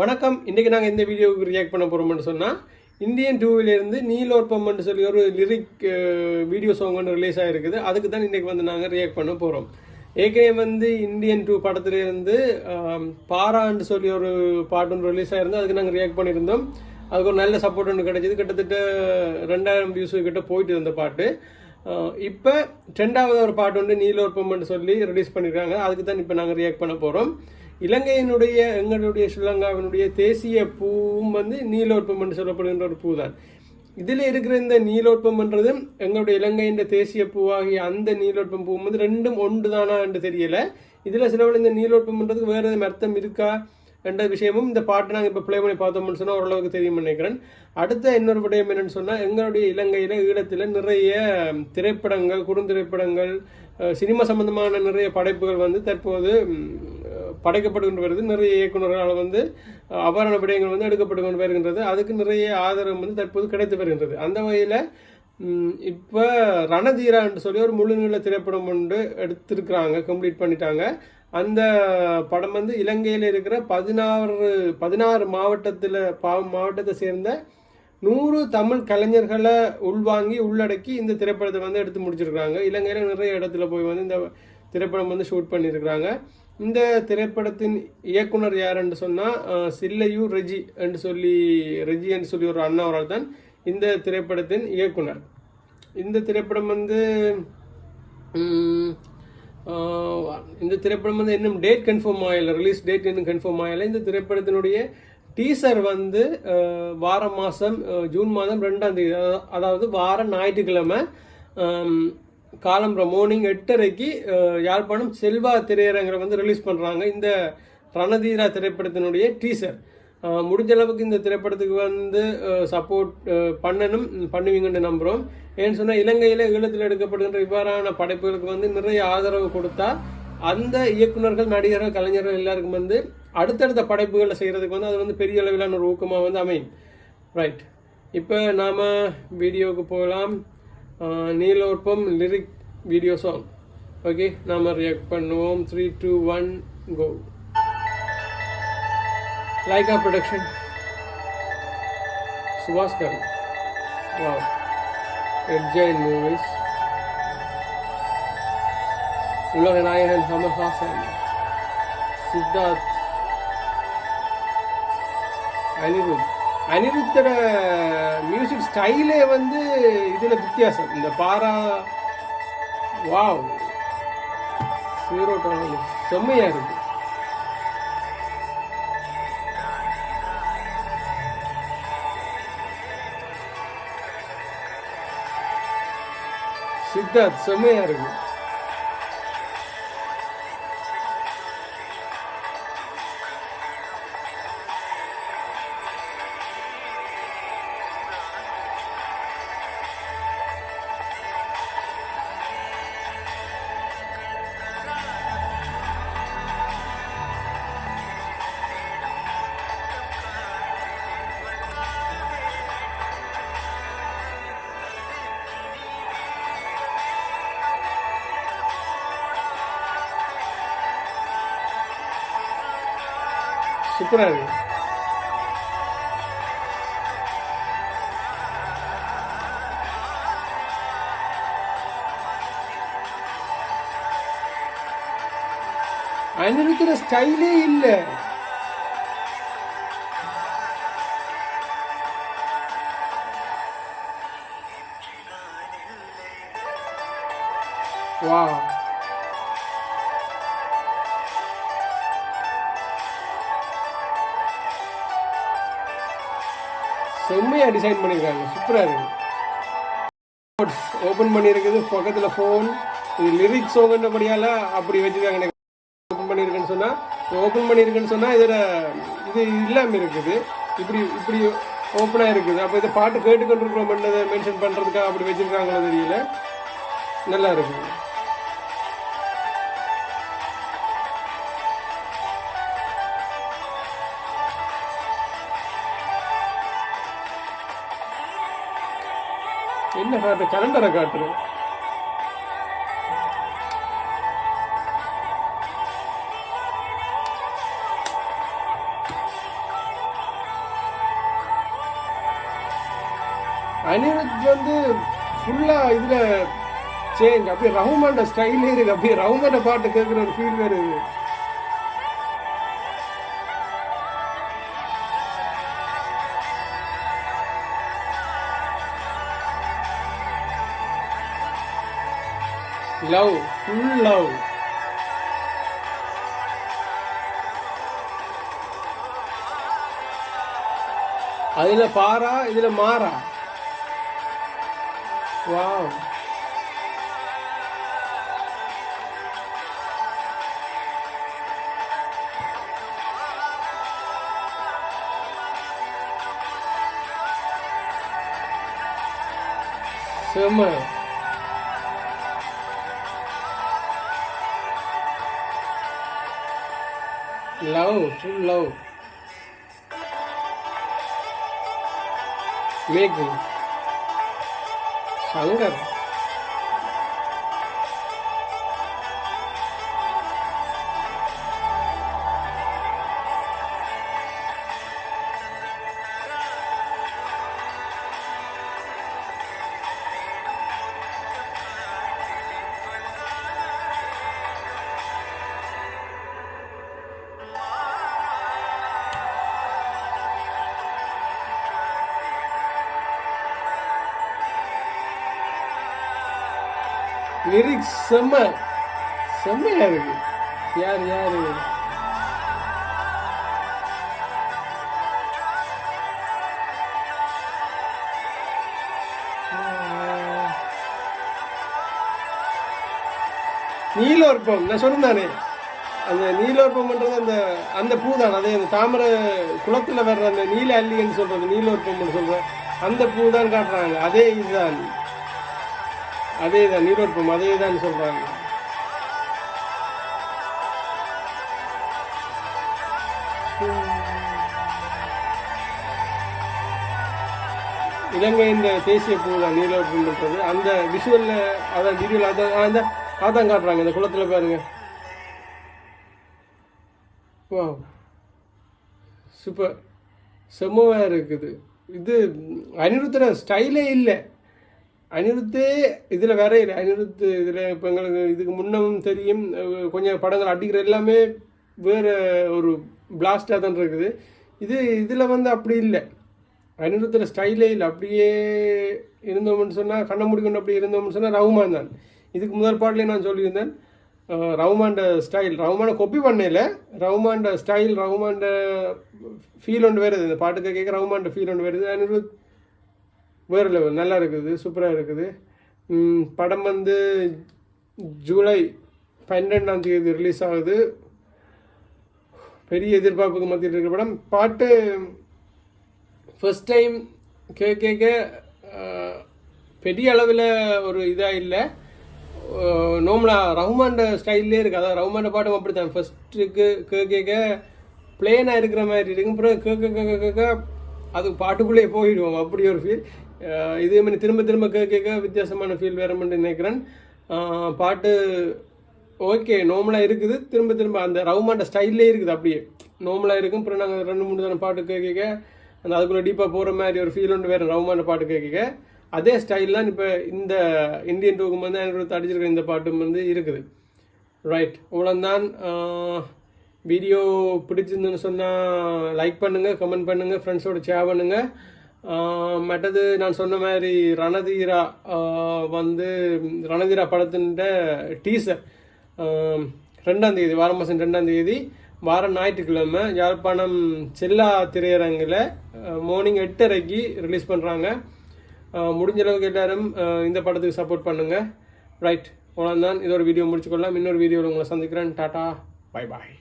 வணக்கம். இன்றைக்கி நாங்கள் இந்த வீடியோவுக்கு ரியாக்ட் பண்ண போகிறோம்னு சொன்னால், இந்தியன் டூவிலேருந்து நீலோற்பம்னு சொல்லி ஒரு லிரிக் வீடியோ சாங் ஒன்று ரிலீஸ் ஆகிருக்குது. அதுக்கு தான் இன்றைக்கி நாங்கள் ரியாக்ட் பண்ண போகிறோம். ஏற்கனவே இந்தியன் டூ படத்துலேருந்து பாரான்னு சொல்லி ஒரு பாட்டு ஒன்று ரிலீஸ் ஆகிருந்து, அதுக்கு நாங்கள் ரியாக்ட் பண்ணியிருந்தோம். அதுக்கு ஒரு நல்ல சப்போர்ட் ஒன்று கிடைச்சிது. கிட்டத்தட்ட 2000 வியூஸ் கிட்ட போயிட்டு இருந்த பாட்டு. இப்போ 2வது ஒரு பாட்டு ஒன்று நீலோற்பம்னு சொல்லி ரிலீஸ் பண்ணியிருக்காங்க. அதுக்கு தான் இப்போ நாங்கள் ரியாக்ட் பண்ண போகிறோம். இலங்கையினுடைய எங்களுடைய ஸ்ரீலங்காவினுடைய தேசிய பூவும் நீலோற்பம் என்று சொல்லப்படுகின்ற ஒரு பூ தான். இதில் இருக்கிற இந்த நீலோற்பம்ன்றது எங்களுடைய இலங்கையின் தேசிய பூவாகிய அந்த நீலோற்பம் பூ ரெண்டும் ஒன்று தானா என்று தெரியல. இதில் சிலவள் இந்த நீலோற்பம்ன்றதுக்கு வேறு எதுவும் அர்த்தம் இருக்கா என்ற விஷயமும் இந்த பாட்டு நாங்கள் இப்போ ப்ளே பண்ணி பார்த்தோம்னு சொன்னால் ஓரளவுக்கு தெரியும் நினைக்கிறேன். அடுத்த இன்னொரு விடயம் என்னென்னு சொன்னால், எங்களுடைய இலங்கையில் ஈழத்தில் நிறைய திரைப்படங்கள், குறுந்திரைப்படங்கள், சினிமா சம்பந்தமான நிறைய படைப்புகள் தற்போது படைக்கப்பட்டு கொண்டு வருது. நிறைய இயக்குநர்களால் அவ்வாறான விடயங்கள் எடுக்கப்பட்டு கொண்டு வருகின்றது. அதுக்கு நிறைய ஆதரவு தற்போது கிடைத்து வருகின்றது. அந்த வகையில் இப்போ ரணதீரான்னு சொல்லி ஒரு முழுநீள திரைப்படம் ஒன்று எடுத்திருக்கிறாங்க, கம்ப்ளீட் பண்ணிட்டாங்க. அந்த படம் இலங்கையில் இருக்கிற 16 மாவட்டத்தை சேர்ந்த 100 தமிழ் கலைஞர்களை உள்வாங்கி உள்ளடக்கி இந்த திரைப்படத்தை எடுத்து முடிச்சிருக்கிறாங்க. இலங்கையில் நிறைய இடத்துல போய் இந்த திரைப்படம் ஷூட் பண்ணியிருக்கிறாங்க. இந்த திரைப்படத்தின் இயக்குனர் யார் என்று சொன்னால் சில்லையூ ரெஜி என்று சொல்லி ஒரு அண்ணாவரால் தான் இந்த திரைப்படத்தின் இயக்குனர். இந்த திரைப்படம் இன்னும் டேட் கன்ஃபார்ம் ஆகலை, ரிலீஸ் டேட் இன்னும் கன்ஃபார்ம் ஆகலை. இந்த திரைப்படத்தினுடைய டீசர் ஜூன் மாதம் 2ஆம் தேதி, அதாவது வாரம் ஞாயிற்றுக்கிழமை காலம்பரம் மார்னிங் 8:30க்கு யாழ்ப்பாணம் செல்வா திரையரங்கில் ரிலீஸ் பண்ணுறாங்க இந்த ரணதீரா திரைப்படத்தினுடைய டீசர். முடிஞ்ச அளவுக்கு இந்த திரைப்படத்துக்கு சப்போர்ட் பண்ணுவீங்கன்னு நம்புகிறோம். ஏன்னு சொன்னால், இலங்கையில் ஈழத்தில் எடுக்கப்படுகின்ற இவ்வாறான படைப்புகளுக்கு நிறைய ஆதரவு கொடுத்தா அந்த இயக்குநர்கள், நடிகர்கள், கலைஞர்கள் எல்லாருக்கும் அடுத்தடுத்த படைப்புகளை செய்கிறதுக்கு அது பெரிய அளவிலான ஒரு ஊக்கமாக அமையும். ரைட், இப்போ நாம் வீடியோவுக்கு போகலாம். நீலோற்பம் லிரிக் வீடியோ சாங். ஓகே, நாம் ரியாக்ட் பண்ணுவோம். 3, 2, 1 கோ. லைகா ப்ரொடக்ஷன், சுபாஸ்கர், வாவ், எட்ஜைன் மூவிஸ், உலக நாயகன் கமல்ஹாசன், சித்தார்த், அனிருத்தோட மியூசிக் ஸ்டைலே இதில் வித்தியாசம். இந்த பாரா, வாவ், 0 செம்மையாக இருக்கு. சித்தார்த் செம்மையாக இருக்கு. சூப்பராக இருக்கு. அனிருத்தோட ஸ்டைலே இல்லை. வாவ், செம்மையாக டிசைன் பண்ணியிருக்காங்க. சூப்பராக இருக்குது. ஓப்பன் பண்ணியிருக்குது, பக்கத்தில் ஃபோன். இது லிரிக்ஸ் சோங்கன்றபடியால் அப்படி வச்சுருக்காங்க. ஓப்பன் பண்ணியிருக்குன்னு சொன்னால் இதில் இது இல்லாமல் இருக்குது. இப்படி ஓப்பனாக இருக்குது. அப்போ இதை பாட்டு கேட்டுக்கொண்டிருக்கிறோம் மென்ஷன் பண்ணுறதுக்காக அப்படி வச்சுருக்காங்களோ தெரியல. நல்லா இருக்குது. என்ன காட்டு, கலண்டரை காட்டுறேன். அனிருத் வந்து ஃபுல்லாக இதில் சேஞ்ச், அப்படியே ரஹ்மான் ஸ்டைலே இருக்குது, அப்படியே ரஹ்மான் பாட்டு கேட்குற ஒரு ஃபீல் வருது. Love, full love. அதுல பாரா, இதுல மாறா. வாவ். செம்ம. Love, full love. மேகு, சங்கர், லிரிக்ஸ் செம்மையா இருக்கு. யாரு நீலோற்பம், நான் சொன்னானே அந்த நீலோற்பம்ன்றது அந்த அந்த பூ தான். அதே அந்த தாமரை குளத்துல வர்ற அந்த நீல அல்லின்னு சொல்றது நீலோற்பம்னு சொல்றேன், அந்த பூ தான் காட்டுறாங்க. அதே இதுதான், அதே தான் நீரோற்பம், அதே தான் சொல்றாங்க. இலங்கை இந்த தேசிய பூ தான் நீலோற்பம்ன்றது. அந்த விஷுவல்ல அதான் வீடியோல அதான் காட்டுறாங்க. இந்த குளத்துல பாருங்க. வா, சூப்பர், செம்மவா இருக்குது. இது அனிருத்தோட ஸ்டைலே இல்லை. அனிருத்தே இதில் வேற இல்லை. அனிருத் இதில் இப்போ எங்களுக்கு இதுக்கு முன்னமும் தெரியும், கொஞ்சம் படங்கள் அடிக்கிற எல்லாமே வேறு ஒரு பிளாஸ்டாக தான் இருக்குது. இதில் வந்து அப்படி இல்லை, அனிருத்தோட ஸ்டைலே இல்லை. அப்படியே இருந்தோம்னு சொன்னால், கண்ண முடிக்கணும் அப்படி இருந்தோம்னு சொன்னால் ரஹ்மான் தான். இதுக்கு முதல் பாட்டிலே நான் சொல்லியிருந்தேன், ரஹ்மான்ட ஸ்டைல், ரஹ்மானை கொப்பி பண்ணல, ரஹ்மான்ட ஸ்டைல், ரஹ்மான்ட ஃபீல் ஒன்று வருது. இந்த பாட்டுக்கு கேட்க ரஹ்மான்ட ஃபீல் ஒன்று வருது. அனிருத் வேறு லெவல், நல்லா இருக்குது, சூப்பராக இருக்குது. படம் வந்து ஜூலை 12 ரிலீஸ் ஆகுது. பெரிய எதிர்பார்ப்புக்கு மத்தியில் இருக்கிற படம். பாட்டு ஃபர்ஸ்ட் டைம் கேட்க பெரிய அளவில் ஒரு இதாக இல்லை, நார்மலாக ரஹ்மான்ட ஸ்டைல்லே இருக்குது. அதான் ரஹ்மான்ட பாட்டும் அப்படி தான். ஃபஸ்ட்டுக்கு கேட்க பிளேனாக இருக்கிற மாதிரி இருக்கும், அப்புறம் கேட்க அது பாட்டுக்குள்ளேயே போயிடுவோம், அப்படி ஒரு ஃபீல். இதே மாதிரி திரும்ப கேட்க வித்தியாசமான ஃபீல் வேறுமென்று நினைக்கிறேன். பாட்டு ஓகே நார்மலாக இருக்குது, திரும்ப அந்த ரஹ்மான்ட ஸ்டைல்லே இருக்குது, அப்படியே நார்மலாக இருக்கும். அப்புறம் நாங்கள் 2-3 தானே பாட்டு கேட்க அந்த அதுக்குள்ளே டீப்பாக போகிற மாதிரி ஒரு ஃபீல் ஒன்று வேறு ரஹ்மான்ட பாட்டு கேட்க அதே ஸ்டைல்லாம் இப்போ இந்த இந்தியன் டூக்கு வந்து அனிருத் அடிச்சிருக்கிற இந்த பாட்டும் வந்து இருக்குது. ரைட், இவ்வளோந்தான். வீடியோ பிடிச்சிருந்துன்னு சொன்னால் லைக் பண்ணுங்கள், கமெண்ட் பண்ணுங்கள், ஃப்ரெண்ட்ஸோட ஷேர் பண்ணுங்கள். மற்றது நான் சொன்ன மாதிரி ரணதீரா வந்து ரணதீரா படத்தின் டீசர் 2ஆம் தேதி, வார மாதம் 2ஆம் தேதி, வார ஞாயிற்றுக்கிழமை யாழ்ப்பாணம் செல்லா திரையரங்கில் மார்னிங் 8:30க்கு ரிலீஸ் பண்ணுறாங்க. முடிஞ்ச அளவுக்கு எல்லாரும் இந்த படத்துக்கு சப்போர்ட் பண்ணுங்கள். ரைட், அவ்வளோதான். இதோட வீடியோ முடிச்சுக்கொள்ளலாம். இன்னொரு வீடியோவில் உங்களை சந்திக்கிறேன். Tata, bye bye.